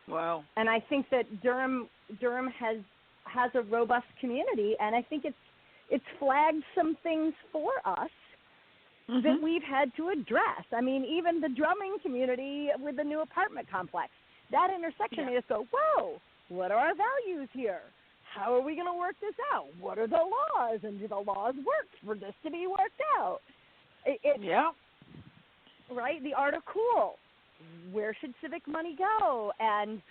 Wow. And I think that Durham has a robust community, and I think it's flagged some things for us that we've had to address. I mean, even the drumming community with the new apartment complex, that intersection made us go, whoa, what are our values here? How are we going to work this out? What are the laws? And do the laws work for this to be worked out? Right? The art of cool. Where should civic money go? And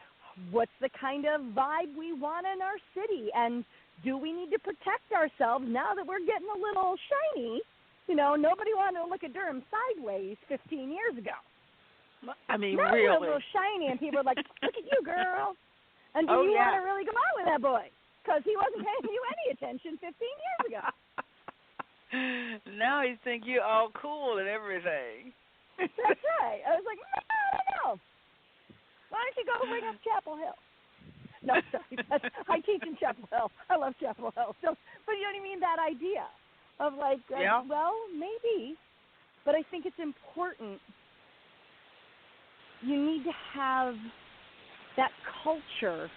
what's the kind of vibe we want in our city? And do we need to protect ourselves now that we're getting a little shiny? You know, nobody wanted to look at Durham sideways 15 years ago. I mean, now really. We're a little shiny, and people are like, look at you, girl. And do you want to really go out with that boy? Because he wasn't paying you any attention 15 years ago. Now he think you're all cool and everything. That's right. I was like, no. Why don't you go bring up Chapel Hill? No, sorry. I teach in Chapel Hill. I love Chapel Hill. So, but you know what I mean? That idea of like, well, maybe. But I think it's important. You need to have that culture,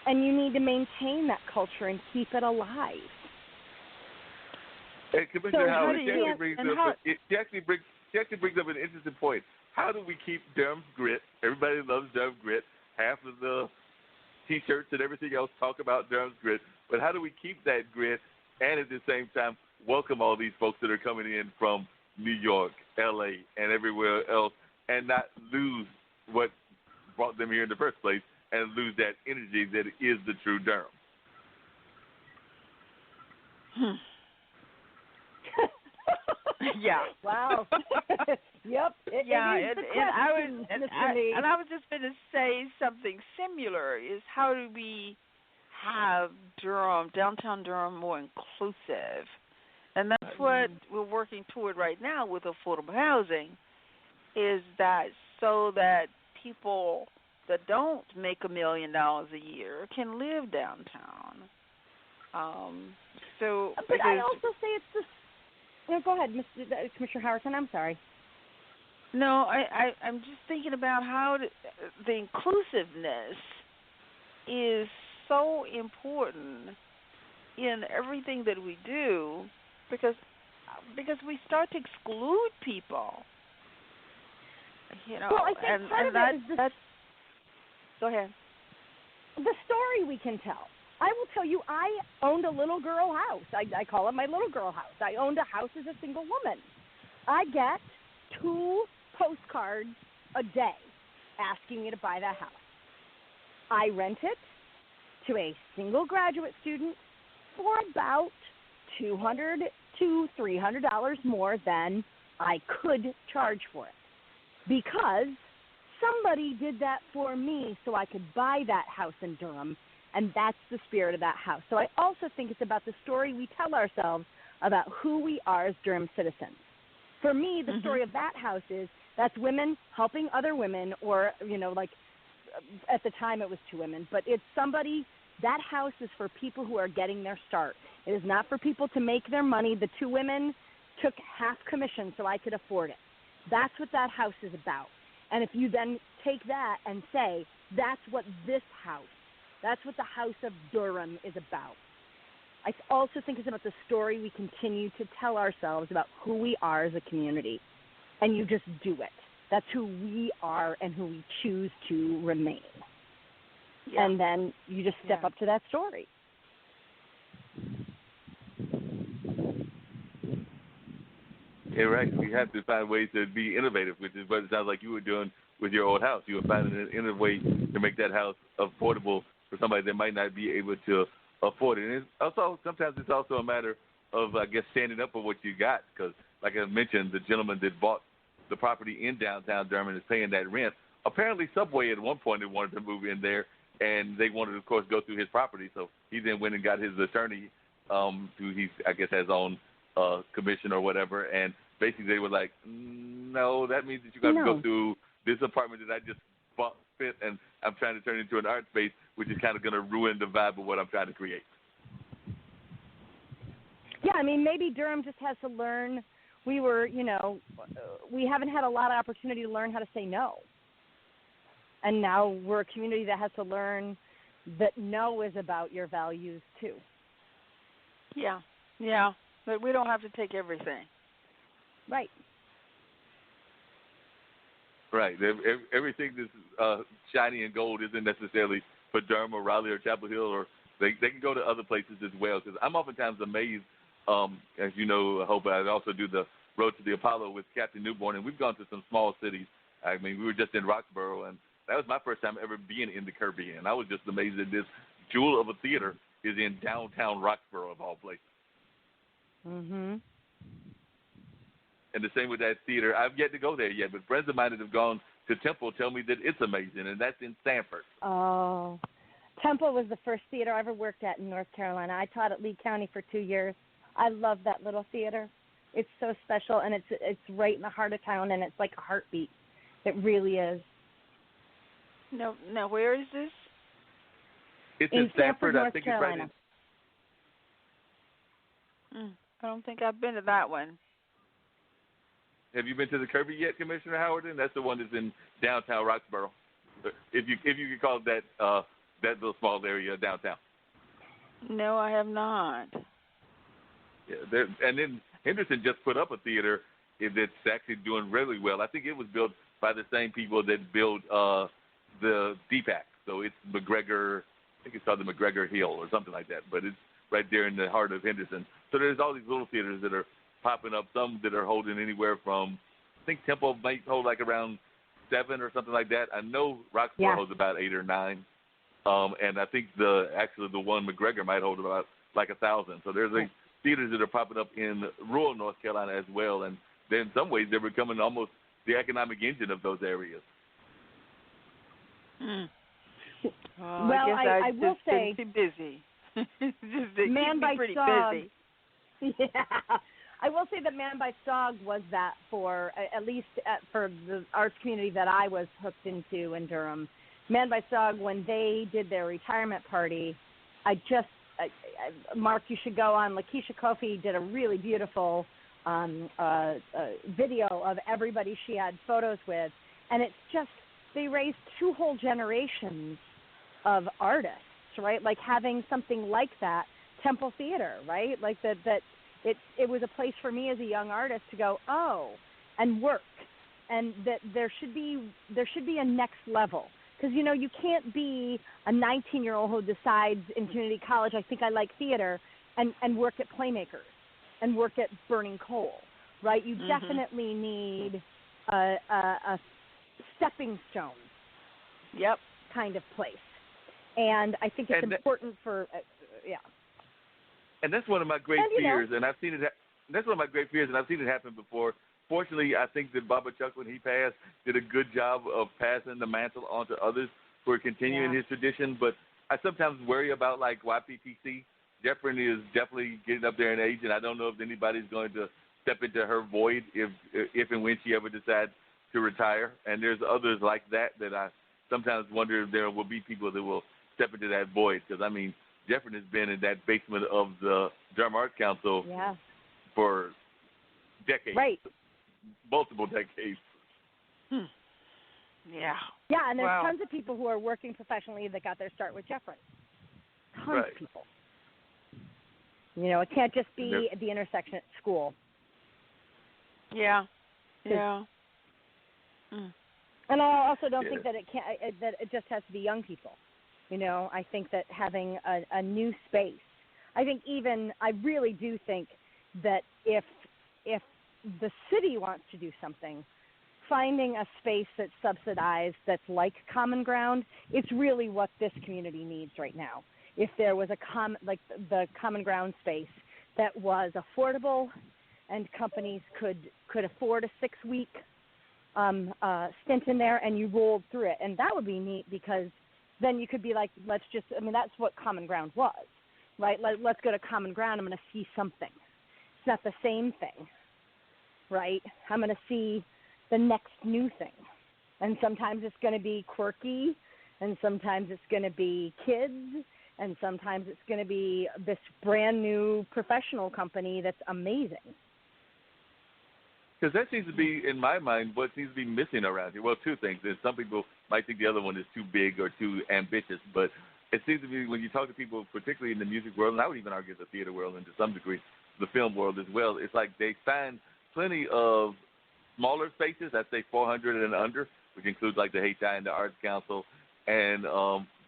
and you need to maintain that culture and keep it alive. And Commissioner Howard, she actually brings up an interesting point. How do we keep Durham's grit? Everybody loves Durham's grit. Half of the T-shirts and everything else talk about Durham's grit. But how do we keep that grit and at the same time welcome all these folks that are coming in from New York, L.A., and everywhere else and not lose what brought them here in the first place and lose that energy that is the true Durham? Yeah. Wow. Yep. I was just going to say something similar. Is how do we have downtown Durham, more inclusive? And that's what we're working toward right now with affordable housing. Is that so that people that don't make $1 million a year can live downtown? But I also say it's the. No, go ahead, Commissioner Howerton. I'm sorry. No, I'm just thinking about how the inclusiveness is so important in everything that we do because we start to exclude people. You know, well, I think part of it is that's. Go ahead. The story we can tell. I will tell you, I owned a little girl house. I call it my little girl house. I owned a house as a single woman. I get 2 postcards a day asking me to buy that house. I rent it to a single graduate student for about $200 to $300 more than I could charge for it because somebody did that for me so I could buy that house in Durham. And that's the spirit of that house. So I also think it's about the story we tell ourselves about who we are as Durham citizens. For me, the story of that house is that's women helping other women or, you know, like at the time it was 2 women. But it's somebody, that house is for people who are getting their start. It is not for people to make their money. The 2 women took half commission so I could afford it. That's what that house is about. And if you then take that and say, that's what this house, that's what the House of Durham is about. I also think it's about the story we continue to tell ourselves about who we are as a community. And you just do it. That's who we are and who we choose to remain. Yeah. And then you just step up to that story. Yeah, right. We have to find ways to be innovative, which is what it sounds like you were doing with your old house. You were finding an innovative way to make that house affordable for somebody that might not be able to afford it. And it's also, sometimes it's also a matter of, I guess, standing up for what you got. Because, like I mentioned, the gentleman that bought the property in downtown Durham and is paying that rent. Apparently, Subway at one point they wanted to move in there, and they wanted to, of course, go through his property. So he then went and got his attorney, who he, I guess, has on commission or whatever. And basically, they were like, no, that means that you got to go through this apartment that I just bought, and I'm trying to turn it into an art space, which is kind of going to ruin the vibe of what I'm trying to create. Yeah, I mean, maybe Durham just has to learn. We were, you know, we haven't had a lot of opportunity to learn how to say no. And now we're a community that has to learn that no is about your values too. Yeah, but we don't have to take everything. Right. Right. Everything that's shiny and gold isn't necessarily for Durham or Raleigh or Chapel Hill, or they can go to other places as well. Because I'm oftentimes amazed, as you know, I hope I also do the Road to the Apollo with Captain Newborn, and we've gone to some small cities. I mean, we were just in Roxborough, and that was my first time ever being in the Caribbean. I was just amazed that this jewel of a theater is in downtown Roxborough, of all places. Mhm. And the same with that theater. I've yet to go there yet, but friends of mine that have gone to Temple tell me that it's amazing, and that's in Sanford. Oh, Temple was the first theater I ever worked at in North Carolina. I taught at Lee County for 2 years. I love that little theater. It's so special, and it's right in the heart of town, and it's like a heartbeat. It really is. Now, where is this? It's in Sanford. North I think Carolina. it's right in. I don't think I've been to that one. Have you been to the Kirby yet, Commissioner Howerton? That's the one that's in downtown Roxborough. If you could call it that little small area downtown. No, I have not. Yeah, and then Henderson just put up a theater that's actually doing really well. I think it was built by the same people that built the DPAC. So it's McGregor, I think it's called the McGregor Hill or something like that. But it's right there in the heart of Henderson. So there's all these little theaters that are popping up, some that are holding anywhere from, I think Temple might hold like around 7 or something like that. I know Roxborough holds about 8 or 9. And I think the one McGregor might hold about like 1,000. So there's like theaters that are popping up in rural North Carolina as well. And then in some ways they're becoming almost the economic engine of those areas. Well, I will say, been too busy. Man by pretty Stog. busy. Yeah, I will say that Man by Stog was that for at least for the arts community that I was hooked into in Durham. Man by Stog, when they did their retirement party, Mark, you should go on. Lakeisha Kofi did a really beautiful video of everybody she had photos with, and it's just, they raised 2 whole generations of artists, right? Like having something like that, Temple Theater, right? Like that it was a place for me as a young artist to go, and work, and that there should be a next level. Because, you can't be a 19-year-old who decides in community college, I think I like theater, and work at Playmakers and work at Burning Coal, right? You definitely need a stepping stone kind of place. And I think it's important for, And that's one of my great fears, and I've seen it. That's one of my great fears, and I've seen it happen before. Fortunately, I think that Baba Chuck, when he passed, did a good job of passing the mantle on to others who are continuing his tradition. But I sometimes worry about, like, YPTC. Jeffrin is definitely getting up there in age, and I don't know if anybody's going to step into her void if and when she ever decides to retire. And there's others like that I sometimes wonder if there will be people that will step into that void. Because, I mean, Jeffrin has been in that basement of the Durham Arts Council for decades. Right. Multiple decades. Yeah. Yeah, and there's tons of people who are working professionally that got their start with Jeffrin. Tons of people. It can't just be at the intersection at school. Yeah. Yeah. And I also don't think that it just has to be young people. I think that having a new space, I really do think that if the city wants to do something, finding a space that's subsidized, that's like Common Ground, it's really what this community needs right now. If there was the Common Ground space that was affordable and companies could afford a 6-week stint in there and you rolled through it. And that would be neat because then you could be like, that's what Common Ground was, right? Let's go to Common Ground. I'm going to see something. It's not the same thing, right? I'm going to see the next new thing. And sometimes it's going to be quirky, and sometimes it's going to be kids, and sometimes it's going to be this brand new professional company that's amazing. Because that seems to be, in my mind, what seems to be missing around here. Well, two things. There's some people might think the other one is too big or too ambitious, but it seems to be when you talk to people, particularly in the music world, and I would even argue the theater world and to some degree the film world as well, it's like they find plenty of smaller spaces, I'd say 400 and under, which includes like the Haiti and the Arts Council, and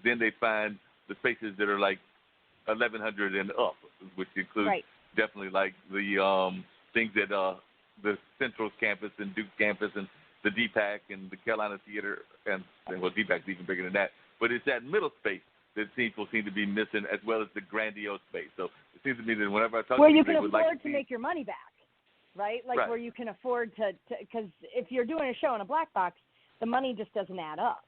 then they find the spaces that are like 1,100 and up, which includes definitely like the things that the Central Campus and Duke Campus and the DPAC and the Carolina Theater, and well, DPAC's even bigger than that. But it's that middle space that people seem to be missing, as well as the grandiose space. So it seems to me that whenever I talk where to you people, can afford to make your money back, right? Like where you can afford to, because if you're doing a show in a black box, the money just doesn't add up.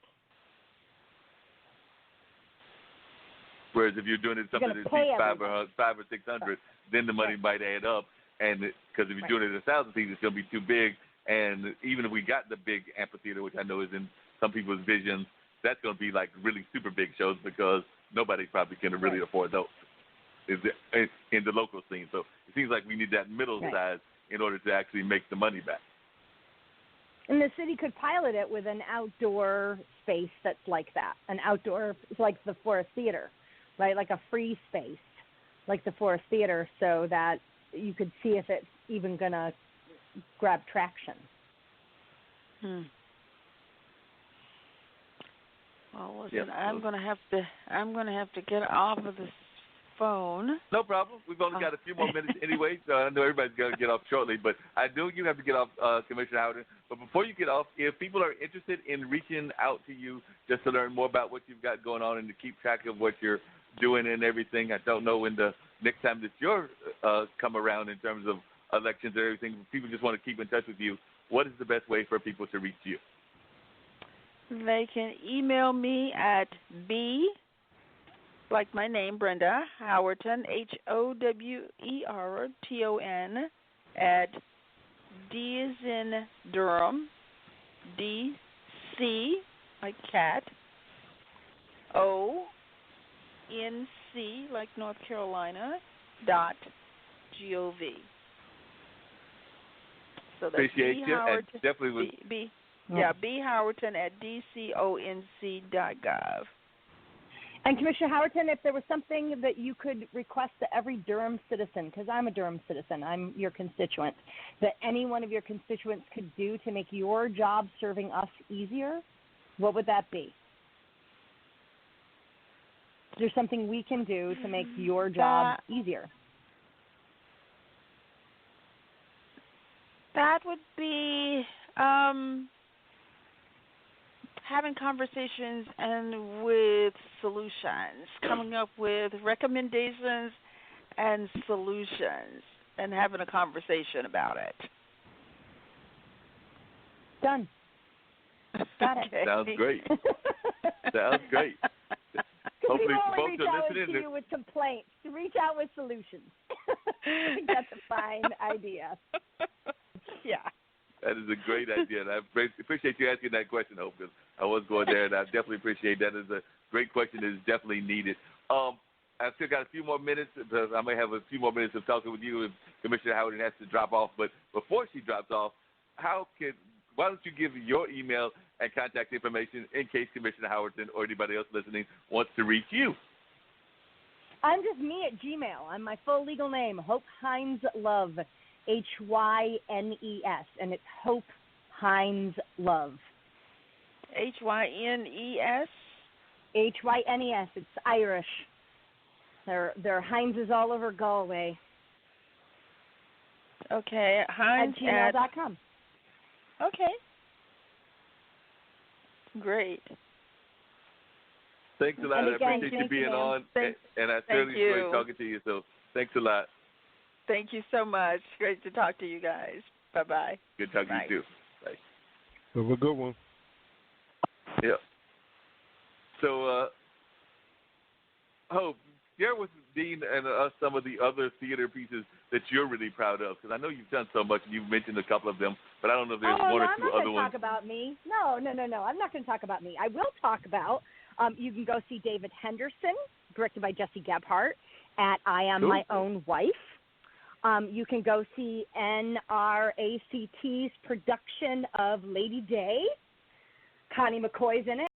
Whereas if you're doing it something that's $500 or $600, then the money might add up. And because if you're doing it at 1,000 seats, it's going to be too big. And even if we got the big amphitheater, which I know is in some people's visions, that's going to be like really super big shows because nobody probably can really afford those in the local scene. So it seems like we need that middle size in order to actually make the money back. And the city could pilot it with an outdoor space that's like that, an outdoor, like the Forest Theater, right? Like a free space, like the Forest Theater, so that you could see if it's even going to grab traction. Well, listen, I'm going to have to get off of this phone. No problem. We've only got a few more minutes anyway, so I know everybody's going to get off shortly. But I know you have to get off, Commissioner Howerton. But before you get off, if people are interested in reaching out to you just to learn more about what you've got going on and to keep track of what you're doing and everything, I don't know when the next time that you're come around in terms of elections and everything. People just want to keep in touch with you. What is the best way for people to reach you? They can email me at B, like my name, Brenda Howerton, HOWERTON, at D as in Durham, DC, like cat, ONC, like North Carolina, .gov. So that's appreciate you, and definitely would. B Howerton at DCONC.gov. And Commissioner Howerton, if there was something that you could request to every Durham citizen, because I'm a Durham citizen, I'm your constituent, that any one of your constituents could do to make your job serving us easier, what would that be? Is there something we can do to make your job easier? That would be having conversations and with solutions, coming up with recommendations and solutions, and having a conversation about it. Done. Got it. Okay. Sounds great. Sounds great. Hopefully folks reach are out listening. To you with complaints. To reach out with solutions. I think that's a fine idea. Yeah. That is a great idea, and I appreciate you asking that question, Hope, because I was going there, and I definitely appreciate that. It's a great question that is definitely needed. I've still got a few more minutes, because I may have a few more minutes of talking with you if Commissioner Howerton has to drop off. But before she drops off, why don't you give your email and contact information in case Commissioner Howerton or anybody else listening wants to reach you? I'm just me at Gmail. I'm my full legal name, Hope Hines Love, HYNES, and it's Hope Hines Love. HYNES? HYNES. It's Irish. There are Hineses all over Galway. Okay, Hines at gmail.com. Okay. Great. Thanks a lot. And again, I appreciate you being on, and I certainly enjoyed talking to you. So thanks a lot. Thank you so much. Great to talk to you guys. Bye-bye. Good talking to you, too. Bye. Have a good one. Yeah. So, Hope, share with Dean and us some of the other theater pieces that you're really proud of, because I know you've done so much, and you've mentioned a couple of them, but I don't know if there's one or two other ones. I'm not going to talk about me. No. I'm not going to talk about me. I will talk about, you can go see David Henderson, directed by Jesse Gebhardt, at I Am My Own Wife. You can go see NRACT's production of Lady Day. Connie McCoy's in it.